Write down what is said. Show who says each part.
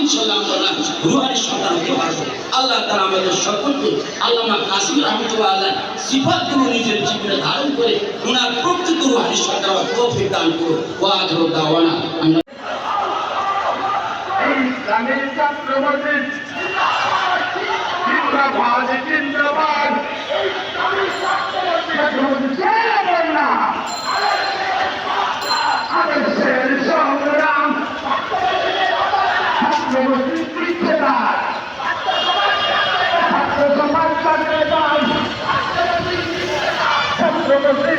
Speaker 1: ইনশাআল্লাহ আমরা রুহানি সন্তান হতে পারবো। আল্লাহ তাআলা আমাদের সকলকে আল্লামা কাসিম রাহমাতুল্লাহ আলাইহি সিফাতগুলো নিজের জীবনে ধারণ করে ওনার প্রকৃত রুহানি সন্তান হওয়ার তৌফিক দান করুন। ওয়া আখিরু দাওয়ানা
Speaker 2: ইসলামের ছাত্রবাদী জিন্দাবাদ জিন্দাবাদ আদর্শের সংগ্রাম ছাত্রবাদী পিছেদার ছাত্র সমাজ ছাত্রবাদ ছাত্রবাদী